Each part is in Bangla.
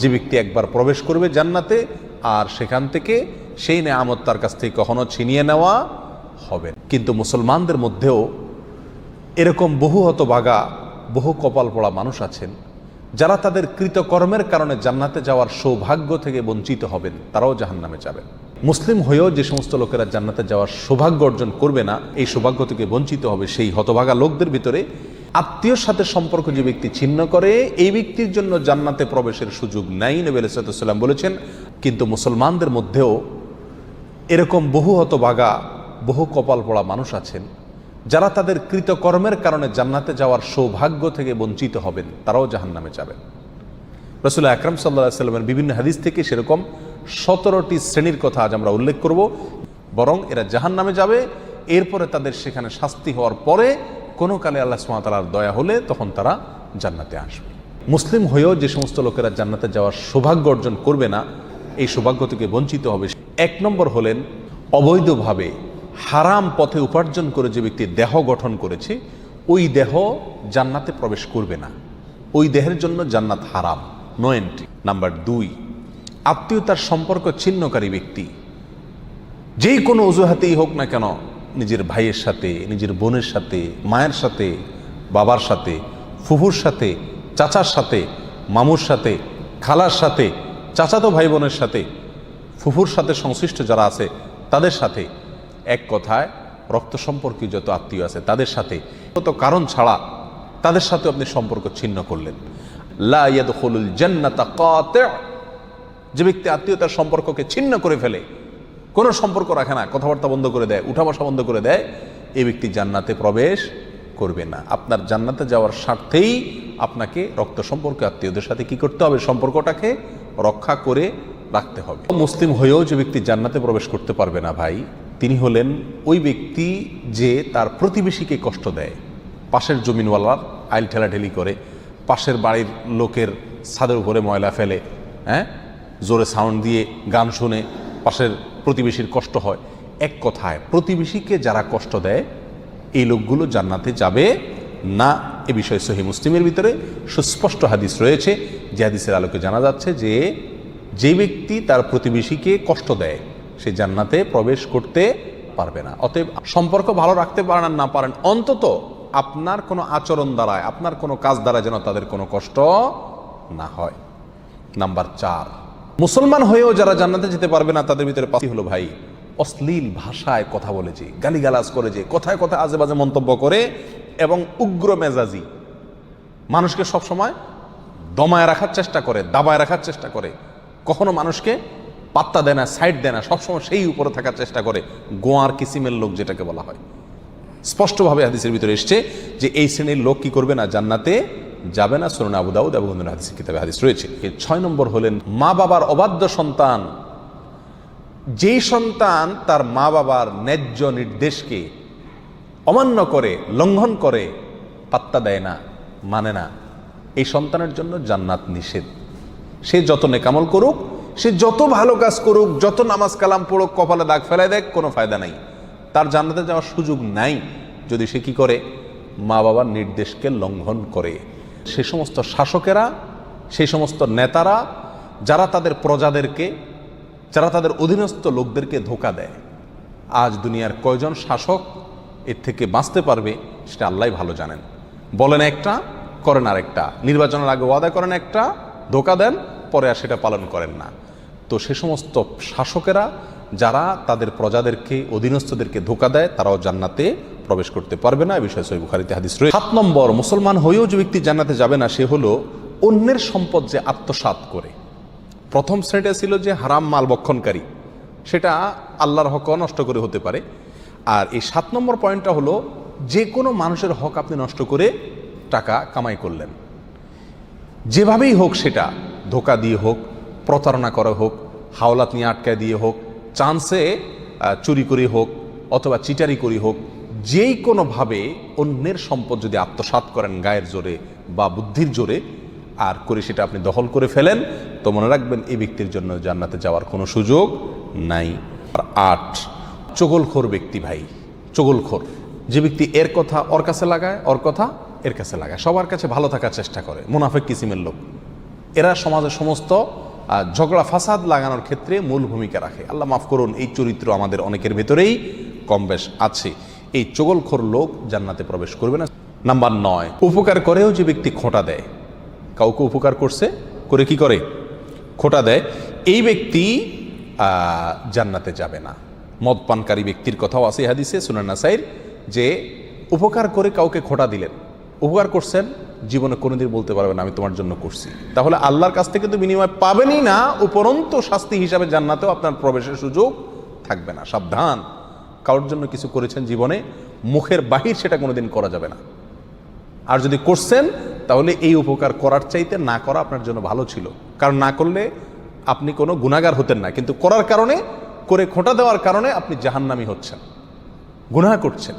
যে ব্যক্তি একবার প্রবেশ করবে জান্নাতে আর সেখান থেকে সেই নেয়ামত তার কাছ থেকে কখনো ছিনিয়ে নেওয়া হবে না। কিন্তু মুসলমানদের মধ্যেও এরকম বহু হতভাগা, বহু কপাল পোড়া মানুষ আছেন যারা তাদের কৃতকর্মের কারণে জান্নাতে যাওয়ার সৌভাগ্য থেকে বঞ্চিত হবেন, তারাও জাহান্নামে যাবেন। মুসলিম হয়েও যে সমস্ত লোকেরা জান্নাতে যাওয়ার সৌভাগ্য অর্জন করবে না, এই সৌভাগ্য থেকে বঞ্চিত হবে, সেই হতভাগা লোকদের ভিতরে আত্মীয়র সাথে সম্পর্ক যে ব্যক্তি ছিন্ন করে, এই ব্যক্তির জন্য জান্নাতে প্রবেশের সুযোগ নাই। নবী আলাইহিস সালাম বলেছেন। কিন্তু মুসলমানদের মধ্যেও এরকম বহু হতভাগা, বহু কপাল পোড়া মানুষ আছেন যারা তাদের কৃতকর্মের কারণে জান্নাতে যাওয়ার সৌভাগ্য থেকে বঞ্চিত হবেন, তারাও জাহান্নামে যাবেন। রাসূল আকরাম সাল্লাল্লাহু আলাইহি ওয়াসাল্লামের বিভিন্ন হাদিস থেকে সেরকম 17টি শ্রেণীর কথা আজ আমরা উল্লেখ করব। বরং এরা জাহান্নামে যাবে, এরপরে তাদের সেখানে শাস্তি হওয়ার পরে কোনো কালে আল্লাহ সুবহানাহু ওয়া তাআলার দয়া হলে তখন তারা জান্নাতে আসবে। মুসলিম হয়েও যে সমস্ত লোকেরা জান্নাতে যাওয়ার সৌভাগ্য অর্জন করবে না, এই সৌভাগ্য থেকে বঞ্চিত হবে। 1 নম্বর হলেন অবৈধভাবে হারাম পথে উপার্জন করে যে ব্যক্তি দেহ গঠন করেছে, ওই দেহ জান্নাতে প্রবেশ করবে না। ওই দেহের জন্য জান্নাত হারাম, নো এন্ট্রি। নাম্বার 2, আত্মীয়তার সম্পর্ক ছিন্নকারী ব্যক্তি, যেই কোনো অজুহাতেই হোক না কেন, নিজের ভাইয়ের সাথে, নিজের বোনের সাথে, মায়ের সাথে, বাবার সাথে, ফুফুর সাথে, চাচার সাথে, মামুর সাথে, খালার সাথে, চাচাতো ভাই বোনের সাথে, ফুফুর সাথে সংশ্লিষ্ট যারা আছে তাদের সাথে, এক কথায় রক্ত সম্পর্কীয় যত আত্মীয় আছে তাদের সাথে কত কারণ ছাড়া তাদের সাথে আপনি সম্পর্ক ছিন্ন করলেন। লা ইয়াদখুলুল জান্নাতা কাতি', যে ব্যক্তি আত্মীয়তার সম্পর্ককে ছিন্ন করে ফেলে, কোনো সম্পর্ক রাখে না, কথাবার্তা বন্ধ করে দেয়, উঠা বসা বন্ধ করে দেয়, এই ব্যক্তি জান্নাতে প্রবেশ করবে না। আপনার জান্নাতে যাওয়ার স্বার্থেই আপনাকে রক্ত সম্পর্ক আত্মীয়দের সাথে কি করতে হবে? সম্পর্কটাকে রক্ষা করে রাখতে হবে। মুসলিম হয়েও যে ব্যক্তি জান্নাতে প্রবেশ করতে পারবে না ভাই, তিনি হলেন ওই ব্যক্তি যে তার প্রতিবেশীকে কষ্ট দেয়। পাশের জমিনওয়ালার আইল ঠেলাঠেলি করে, পাশের বাড়ির লোকের ছাদের উপরে ময়লা ফেলে, জোরে সাউন্ড দিয়ে গান শুনে পাশের প্রতিবেশীর কষ্ট হয়। এক কথায় প্রতিবেশীকে যারা কষ্ট দেয়, এই লোকগুলো জান্নাতে যাবে না। এ বিষয়ে সহিহ মুসলিমের ভিতরে সুস্পষ্ট হাদিস রয়েছে, যে হাদিসের আলোকে জানা যাচ্ছে যে ব্যক্তি তার প্রতিবেশীকে কষ্ট দেয় সে জান্নাতে প্রবেশ করতে পারবে না। অতএব সম্পর্ক ভালো রাখতে পারেন আর না পারেন, অন্তত আপনার কোনো আচরণ দ্বারায়, আপনার কোনো কাজ দ্বারা যেন তাদের কোনো কষ্ট না হয়। নাম্বার 4, মুসলমান হয়েও যারা জান্নাতে যেতে পারবে না তাদের ভিতরে 5টি হলো ভাই, অশ্লীল ভাষায় কথা বলে যে, গালিগালাজ করে যে, কথায় কথায় আজে বাজে মন্তব্য করে এবং উগ্র মেজাজি, মানুষকে সবসময় দমায় রাখার চেষ্টা করে, দাবায় রাখার চেষ্টা করে, কখনো মানুষকে পাত্তা দেয় না, সাইড দেয় না, সবসময় সেই উপরে থাকার চেষ্টা করে, গোয়ার কিসিমের লোক যেটাকে বলা হয়। স্পষ্টভাবে হাদিসের ভিতরে এসছে যে এই শ্রেণীর লোক কি করবে না? জান্নাতে যাবে না। সুনান আবু দাউদ এবং অন্যান্য হাদিসের কিতাবে হাদিস রয়েছে। 6 নম্বর হলেন মা বাবার অবাধ্য সন্তান। যেই সন্তান তার মা বাবার ন্যায্য নির্দেশকে অমান্য করে, লঙ্ঘন করে, পাত্তা দেয় না, মানে না, এই সন্তানের জন্য জান্নাত নিষেধ। সে যত নেকামল করুক, সে যত ভালো কাজ করুক, যত নামাজ কালাম পড়ুক, কপালে দাগ ফেলায় দেখ, কোনো ফায়দা নাই, তার জান্নাতে যাওয়ার সুযোগ নাই যদি সে কি করে? মা বাবার নির্দেশকে লঙ্ঘন করে। সে সমস্ত শাসকেরা, সেই সমস্ত নেতারা যারা তাদের প্রজাদেরকে, যারা তাদের অধীনস্থ লোকদেরকে ধোঁকা দেয়, আজ দুনিয়ার কয়জন শাসক এর থেকে বাঁচতে পারবে সেটা আল্লাহই ভালো জানেন। বলেন একটা, করেন আরেকটা, নির্বাচনের আগে ওয়াদা করেন একটা, ধোঁকা দেন, পরে আর সেটা পালন করেন না। তো সে সমস্ত শাসকেরা যারা তাদের প্রজাদেরকে, অধীনস্থদেরকে ধোঁকা দেয়, তারাও জান্নাতে প্রবেশ করতে পারবে না। এই বিষয়ে সহিহ বুখারীতে হাদিস রয়েছে। 7 নম্বর, মুসলমান হয়েও যে ব্যক্তি জান্নাতে যাবে না, সে হলো অন্যের সম্পদ যে আত্মসাৎ করে। প্রথম শ্রেণীটা ছিল যে হারাম মাল ভক্ষণকারী, সেটা আল্লাহর হক নষ্ট করে হতে পারে। আর এই 7 নম্বর পয়েন্টটা হলো যে কোনো মানুষের হক আপনি নষ্ট করে টাকা কামাই করলেন, যেভাবেই হোক, সেটা ধোঁকা দিয়ে হোক, প্রতারণা করা হোক, হাওলাত নিয়ে আটকায় দিয়ে হোক, চান্সে চুরি করে হোক, অথবা চিটারি করে হোক, যেই কোনোভাবে অন্যের সম্পদ যদি আত্মসাৎ করেন গায়ের জোরে বা বুদ্ধির জোরে, আর করে সেটা আপনি দখল করে ফেলেন, তো মনে রাখবেন এই ব্যক্তির জন্য জান্নাতে যাওয়ার কোনো সুযোগ নাই। আর 8, চগলখোর ব্যক্তি ভাই, চগলখোর যে ব্যক্তি এর কথা ওর কাছে লাগায়, ওর কথা এর কাছে লাগায়, সবার কাছে ভালো থাকার চেষ্টা করে, মুনাফিক কিসিমের লোক। এরা সমাজের সমস্ত ঝগড়া ফাসাদ লাগানোর ক্ষেত্রে মূল ভূমিকা রাখে। আল্লাহ মাফ করুন, এই চরিত্র আমাদের অনেকের ভেতরেই কম বেশ আছে। এই চগলখোর লোক জান্নাতে প্রবেশ করবে না। নাম্বার 9, উপকার করেও যে ব্যক্তি খোঁটা দেয়, কাউকে উপকার করছে, করে কি করে? খোঁটা দেয়, এই ব্যক্তি জান্নাতে যাবে না। মদ পানকারী ব্যক্তির কথাও আছে হাদিসে সুনান নাসাইর, যে উপকার করে কাউকে খোঁটা দিলেন, উপকার করছেন, জীবনে কোনোদিন বলতে পারবেন আমি তোমার জন্য করছি, তাহলে আল্লাহর কাছ থেকে তো বিনিময় পাবেনই না, উপরন্ত শাস্তি হিসাবে জান্নাতেও আপনার প্রবেশের সুযোগ থাকবে না। সাবধান, কারোর জন্য কিছু করেছেন জীবনে, মুখের বাহির সেটা কোনোদিন করা যাবে না। আর যদি করছেন তাহলে এই উপকার করার চাইতে না করা আপনার জন্য ভালো ছিল, কারণ না করলে আপনি কোনো গুনাহগার হতেন না, কিন্তু করার কারণে, করে খোঁটা দেওয়ার কারণে আপনি জাহান্নামী হচ্ছেন, গুনাহ করছেন।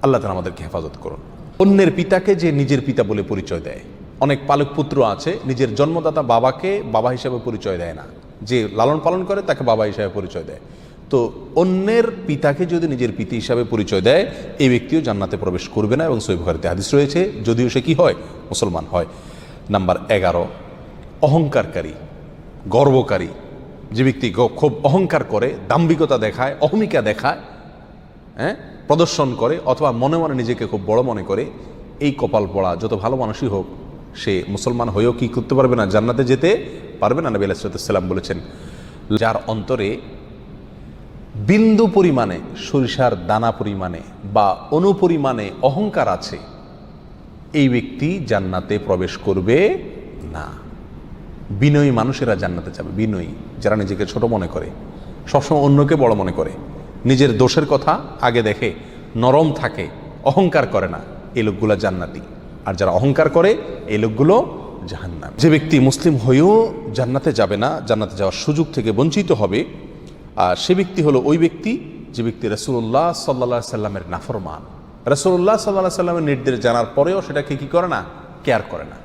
আল্লাহ তাআলা আমাদেরকে হেফাজত করুন। অন্যের পিতাকে যে নিজের পিতা বলে পরিচয় দেয়, অনেক পালক পুত্র আছে নিজের জন্মদাতা বাবাকে বাবা হিসাবে পরিচয় দেয় না, যে লালন পালন করে তাকে বাবা হিসাবে পরিচয় দেয়। তো অন্যের পিতাকে যদি নিজের পিতা হিসাবে পরিচয় দেয়, এই ব্যক্তিও জান্নাতে প্রবেশ করবে না, এবং সহিহ বুখারীতে হাদিস রয়েছে, যদিও সে কি হয়? মুসলমান হয়। নাম্বার 11, অহংকারকারী, গর্বকারী, যে ব্যক্তি খুব অহংকার করে, দাম্ভিকতা দেখায়, অহমিকা দেখায়, প্রদর্শন করে, অথবা মনে মনে নিজেকে খুব বড় মনে করে, এই কপাল পড়া যত ভালো মানুষই হোক, সে মুসলমান হয়েও কি করতে পারবে না? জান্নাতে যেতে পারবে না। নবী আলাইহিস সালাম বলেছেন, যার অন্তরে বিন্দু পরিমাণে, সরিষার দানা পরিমাণে বা অনুপরিমাণে অহংকার আছে, এই ব্যক্তি জান্নাতে প্রবেশ করবে না। বিনয়ী মানুষেরা জান্নাতে যাবে, বিনয়ী, যারা নিজেকে ছোট মনে করে, সবসময় অন্যকে বড় মনে করে, নিজের দোষের কথা আগে দেখে, নরম থাকে, অহংকার করে না, এই লোকগুলো জান্নাতি। আর যারা অহংকার করে, এই লোকগুলো জাহান্নামী। যে ব্যক্তি মুসলিম হয়েও জান্নাতে যাবে না, জান্নাতে যাওয়ার সুযোগ থেকে বঞ্চিত হবে, আর সে ব্যক্তি হলো ওই ব্যক্তি যে ব্যক্তি রাসূলুল্লাহ সাল্লাল্লাহু আলাইহি সাল্লামের নাফরমান। রাসূলুল্লাহ সাল্লাল্লাহু আলাইহি সাল্লামের নির্দেশ জানার পরেও সেটাকে কি করে না? কেয়ার করে না।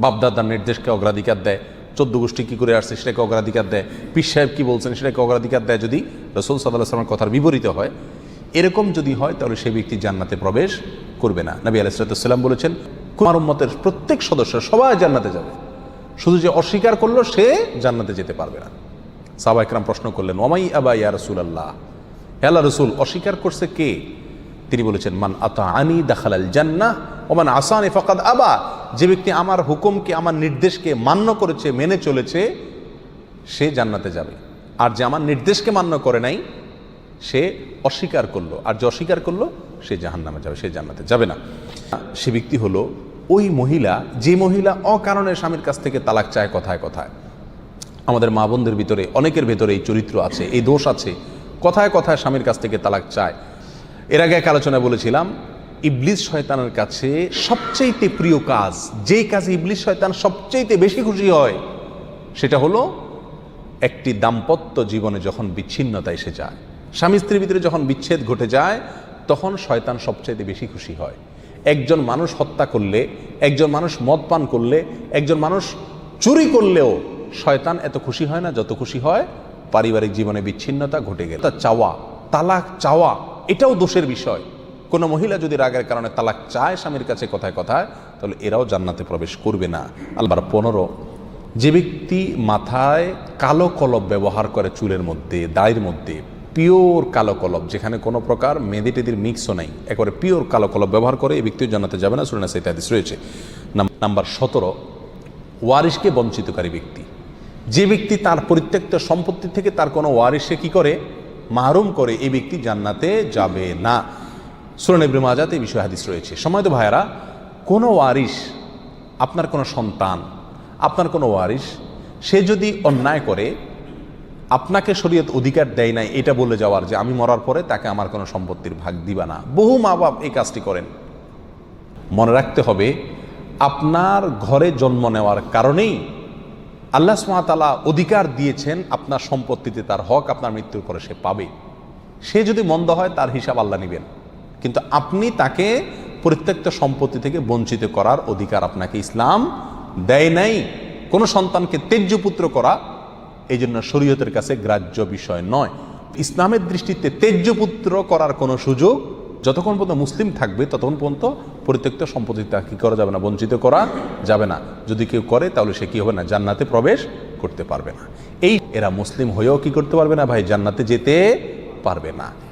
বাপদাদার নির্দেশকে অগ্রাধিকার দেয়, 14 গোষ্ঠী কী করে আসছে সেটাকে অগ্রাধিকার দেয়, পীর সাহেব কী বলছেন সেটাকে অগ্রাধিকার দেয়, যদি রাসূল সাল্লাল্লাহু আলাইহি সাল্লামের কথার বিপরীত হয়, এরকম যদি হয় তাহলে সেই ব্যক্তি জান্নাতে প্রবেশ করবে না। নবী আলাইহিস সালাম বলেছেন, আমার উম্মতের প্রত্যেক সদস্য সবাই জান্নাতে যাবে, শুধু যে অস্বীকার করলো সে জান্নাতে যেতে পারবে না। সাহাবা ইকরাম প্রশ্ন করলেন, ওমাই আবা ইয়া রাসূলুল্লাহ, হে আল্লাহর রাসূল, অস্বীকার করছে কে? তিনি বলেছেন, মান আতাআনি দাখালাল জান্নাহ ওয়া মান আসানি ফাকাদ আবা, যে ব্যক্তি আমার হুকুমকে, আমার নির্দেশকে মান্য করেছে, মেনে চলেছে, সে জান্নাতে যাবে। আর যে আমার নির্দেশকে মান্য করে নাই, সে অস্বীকার করলো, আর যে অস্বীকার করলো সে জাহান্নামে যাবে, সে জান্নাতে যাবে না। সে ব্যক্তি হলো ওই মহিলা, যে মহিলা অকারণে স্বামীর কাছ থেকে তালাক চায় কথায় কথায়। আমাদের মা বোনদের ভিতরে অনেকের ভেতরে এই চরিত্র আছে, এই দোষ আছে, কথায় কথায় স্বামীর কাছ থেকে তালাক চায়। এর আগে এক আলোচনায় বলেছিলাম, ইবলিস শয়তানের কাছে সবচেয়ে প্রিয় কাজ, যেই কাজে ইবলিস শয়তান সবচেয়ে বেশি খুশি হয়, সেটা হলো একটি দাম্পত্য জীবনে যখন বিচ্ছিন্নতা এসে যায়, স্বামী স্ত্রীর ভিতরে যখন বিচ্ছেদ ঘটে যায়, তখন শয়তান সবচেয়ে বেশি খুশি হয়। একজন মানুষ হত্যা করলে, একজন মানুষ মদ পান করলে, একজন মানুষ চুরি করলেও শয়তান এত খুশি হয় না যত খুশি হয় পারিবারিক জীবনে বিচ্ছিন্নতা ঘটে গেলে। চাওয়া, তালাক চাওয়া, এটাও দোষের বিষয়। কোনো মহিলা যদি রাগের কারণে তালাক চায় স্বামীর কাছে কথায় কথায়, তাহলে এরাও জান্নাতে প্রবেশ করবে না। আলবার 15, যে ব্যক্তি মাথায় কালো কলব ব্যবহার করে, চুলের মধ্যে, দাড়ির মধ্যে পিওর কালো কলব, যেখানে কোনো প্রকার মেহেদি টেদির মিক্সও নাই, একেবারে পিওর কালো কলব ব্যবহার করে, এই ব্যক্তিও জান্নাতে যাবে না, সূরা নাসাইতে হাদিস রয়েছে। নাম্বার 17, ওয়ারিশকে বঞ্চিতকারী ব্যক্তি, যে ব্যক্তি তার পরিত্যক্ত সম্পত্তি থেকে তার কোনো ওয়ারিশকে কি করে? মাহরুম করে, এই ব্যক্তি জান্নাতে যাবে না। সূরা ইবনে মাজাতে এই বিষয়ে হাদিস রয়েছে। সম্মানিত ভাইয়েরা, কোনো ওয়ারিশ, আপনার কোনো সন্তান, আপনার কোনো ওয়ারিশ, সে যদি অন্যায় করে, আপনাকে শরীয়ত অধিকার দেয় নাই এটা বলে যাওয়ার যে আমি মরার পরে তাকে আমার কোনো সম্পত্তির ভাগ দিবা না, বহু মা বাপ এই কাজটি করেন। মনে রাখতে হবে, আপনার ঘরে জন্ম নেওয়ার কারণেই আল্লাহ সুবহানাহু ওয়া তাআলা অধিকার দিয়েছেন আপনার সম্পত্তিতে তার হক আপনার মৃত্যুর পরে সে পাবে। সে যদি মন্দ হয় তার হিসাব আল্লাহ নেবেন, কিন্তু আপনি তাকে পরিত্যক্ত সম্পত্তি থেকে বঞ্চিত করার অধিকার আপনাকে ইসলাম দেয় নাই। কোনো সন্তানকে তেজ্য পুত্র করা এই জন্য শরীয়তের কাছে গ্রাহ্য বিষয় নয়। ইসলামের দৃষ্টিতে তেজ্য পুত্র করার কোনো সুযোগ যতক্ষণ পর্যন্ত মুসলিম থাকবে ততক্ষণ পর্যন্ত পরিত্যক্ত সম্পত্তি তা কী করা যাবে না, বঞ্চিত করা যাবে না। যদি কেউ করে তাহলে সে কী হবে না, জান্নাতে প্রবেশ করতে পারবে না। এরা মুসলিম হয়েও কি করতে পারবে না ভাই, জান্নাতে যেতে পারবে না।